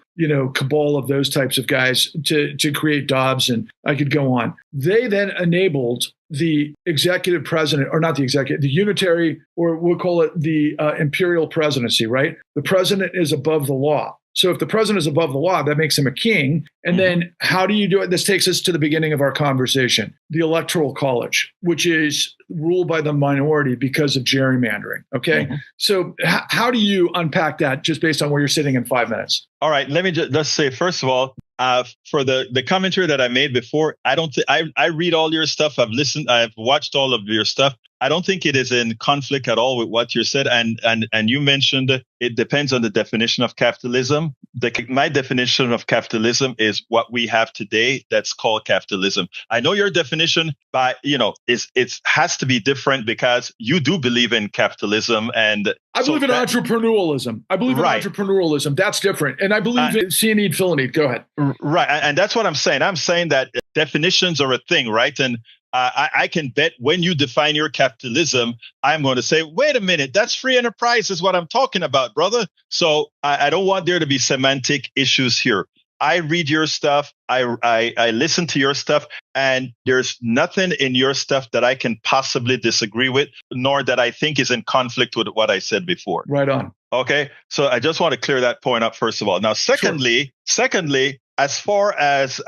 cabal of those types of guys to create Dobbs, and I could go on. They then enabled the executive president, or not the executive, the unitary, or we'll call it the imperial presidency, right? The president is above the law. So if the president is above the law, that makes him a king. And then how do you do it? This takes us to the beginning of our conversation, the Electoral College, which is ruled by the minority because of gerrymandering. Okay. So how do you unpack that just based on where you're sitting in 5 minutes? All right. Let me just say, first of all, for the commentary that I made before, I read all your stuff. I've watched all of your stuff. I don't think it is in conflict at all with what you said. And you mentioned it depends on the definition of capitalism. My definition of capitalism is what we have today. That's called capitalism. I know your definition, but it has to be different because you do believe in capitalism, and I believe in entrepreneurialism. Entrepreneurialism. That's different. And I believe in see a need, fill a need. Go ahead. Right. And that's what I'm saying. I'm saying that definitions are a thing, right? And I can bet when you define your capitalism, I'm going to say, wait a minute, that's free enterprise is what I'm talking about, brother. So I don't want there to be semantic issues here. I read your stuff. I listen to your stuff, and there's nothing in your stuff that I can possibly disagree with, nor that I think is in conflict with what I said before. Right on. Okay. So I just want to clear that point up, first of all. Now, secondly, as far as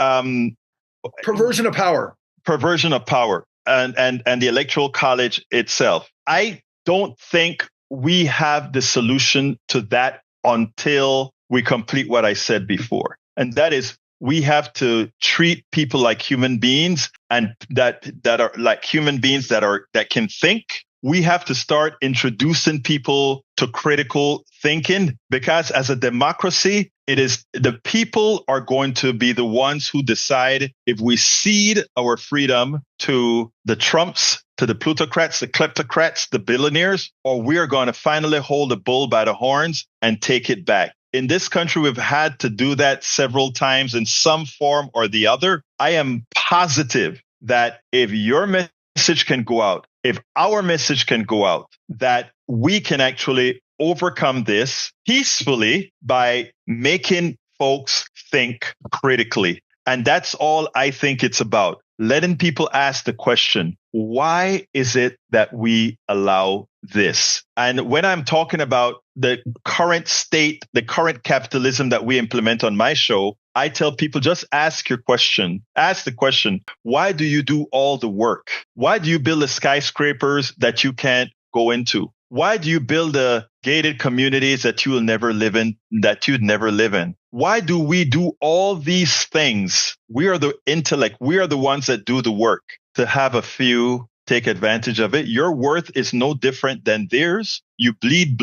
perversion of power and the Electoral College itself, I don't think we have the solution to that until we complete what I said before. And that is, we have to treat people like human beings, and that are like human beings that can think. We have to start introducing people to critical thinking, because as a democracy, it is the people are going to be the ones who decide if we cede our freedom to the Trumps, to the plutocrats, the kleptocrats, the billionaires, or we are going to finally hold the bull by the horns and take it back. In this country, we've had to do that several times in some form or the other. I am positive that if your message can go out, if our message can go out, that we can actually overcome this peacefully by making folks think critically. And that's all I think it's about. letting people ask the question, why is it that we allow this? And when I'm talking about the current state, the current capitalism that we implement on my show, I tell people, just ask your question. Ask the question, why do you do all the work? Why do you build the skyscrapers that you can't go into? Why do you build the gated communities that you will never live in, that you'd never live in? Why do we do all these things? We are the intellect. We are the ones that do the work. To have a few take advantage of it, your worth is no different than theirs. You bleed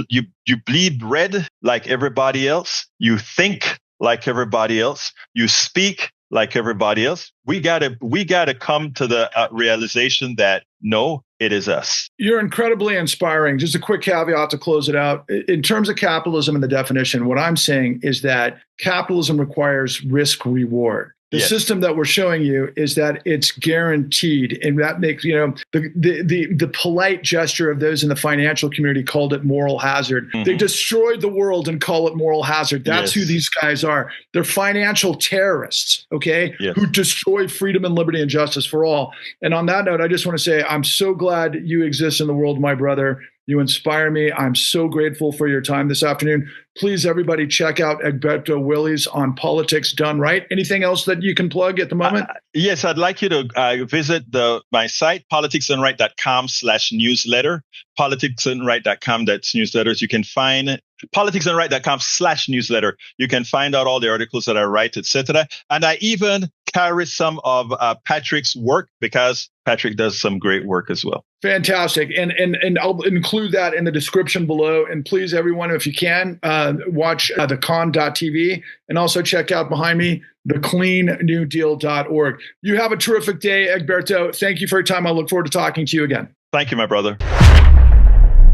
red like everybody else. You think like everybody else. You speak like everybody else. We gotta come to the realization that no, it is us. You're incredibly inspiring. Just a quick caveat to close it out. In terms of capitalism and the definition, what I'm saying is that capitalism requires risk reward. The system that we're showing you is that it's guaranteed, and that makes, the polite gesture of those in the financial community called it moral hazard. Mm-hmm. They destroyed the world and call it moral hazard. That's who these guys are. They're financial terrorists, okay, who destroy freedom and liberty and justice for all. And on that note, I just want to say I'm so glad you exist in the world, my brother. You inspire me. I'm so grateful for your time this afternoon. Please, everybody, check out Egberto Willies on Politics Done Right. Anything else that you can plug at the moment? Yes, I'd like you to visit my site, politicsdoneright.com/newsletter. Politicsdoneright.com, that's newsletters. You can find politicsdoneright.com/newsletter. You can find out all the articles that I write, etc. And I even carry some of Patrick's work because Patrick does some great work as well. Fantastic. And I'll include that in the description below. And please, everyone, if you can, watch thecon.tv and also check out behind me, thecleannewdeal.org. You have a terrific day, Egberto. Thank you for your time. I look forward to talking to you again. Thank you, my brother.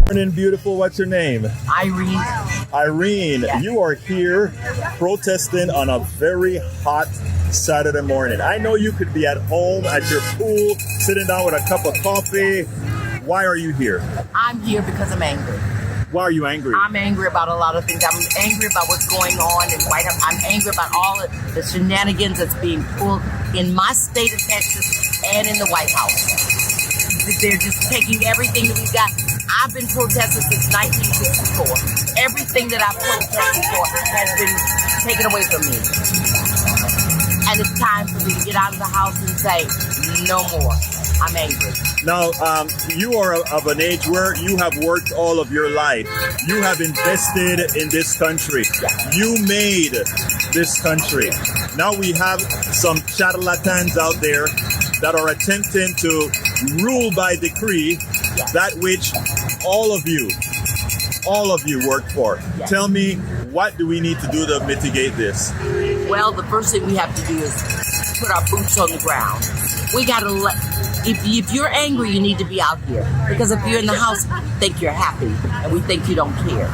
Morning, beautiful. What's your name? Irene. Irene, yes. You are here protesting on a very hot Saturday morning. I know you could be at home at your pool, sitting down with a cup of coffee. Why are you here? I'm here because I'm angry. Why are you angry? I'm angry about a lot of things. I'm angry about what's going on in White House. I'm angry about all of the shenanigans that's being pulled in my state of Texas and in the White House. They're just taking everything that we've got. I've been protesting since 1964. Everything that I've protested for has been taken away from me. And it's time for me to get out of the house and say, no more. I'm angry. Now, you are of an age where you have worked all of your life. You have invested in this country. You made this country. Now we have some charlatans out there that are attempting to rule by decree that which all of you worked for. Tell me, what do we need to do to mitigate this? Well, the first thing we have to do is put our boots on the ground. We got to if you're angry, you need to be out here. Because if you're in the house, we think you're happy and we think you don't care.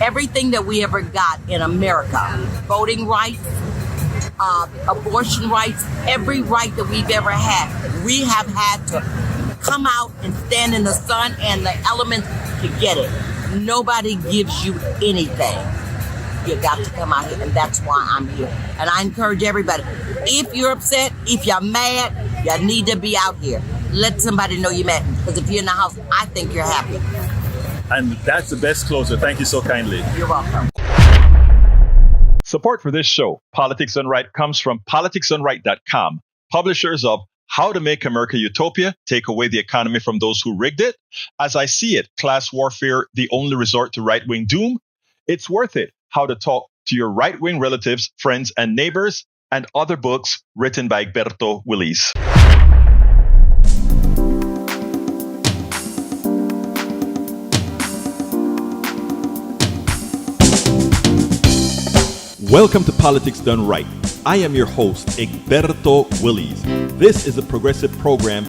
Everything that we ever got in America, voting rights, abortion rights, every right that we've ever had, we have had to come out and stand in the sun and the elements to get it. Nobody gives you anything. You got to come out here, and that's why I'm here. And I encourage everybody, if you're upset, if you're mad, you need to be out here. Let somebody know you're mad. Because if you're in the house, I think you're happy. And that's the best closer. Thank you so kindly. You're welcome. Support for this show, Politics Done Right, comes from politicsdoneright.com, publishers of How to Make America Utopia, Take Away the Economy from Those Who Rigged It, As I See It, Class Warfare, The Only Resort to Right-Wing Doom, It's Worth It, How to Talk to Your Right-Wing Relatives, Friends, and Neighbors, and other books written by Egberto Willies. Welcome to Politics Done Right. I am your host, Egberto Willies. This is a progressive program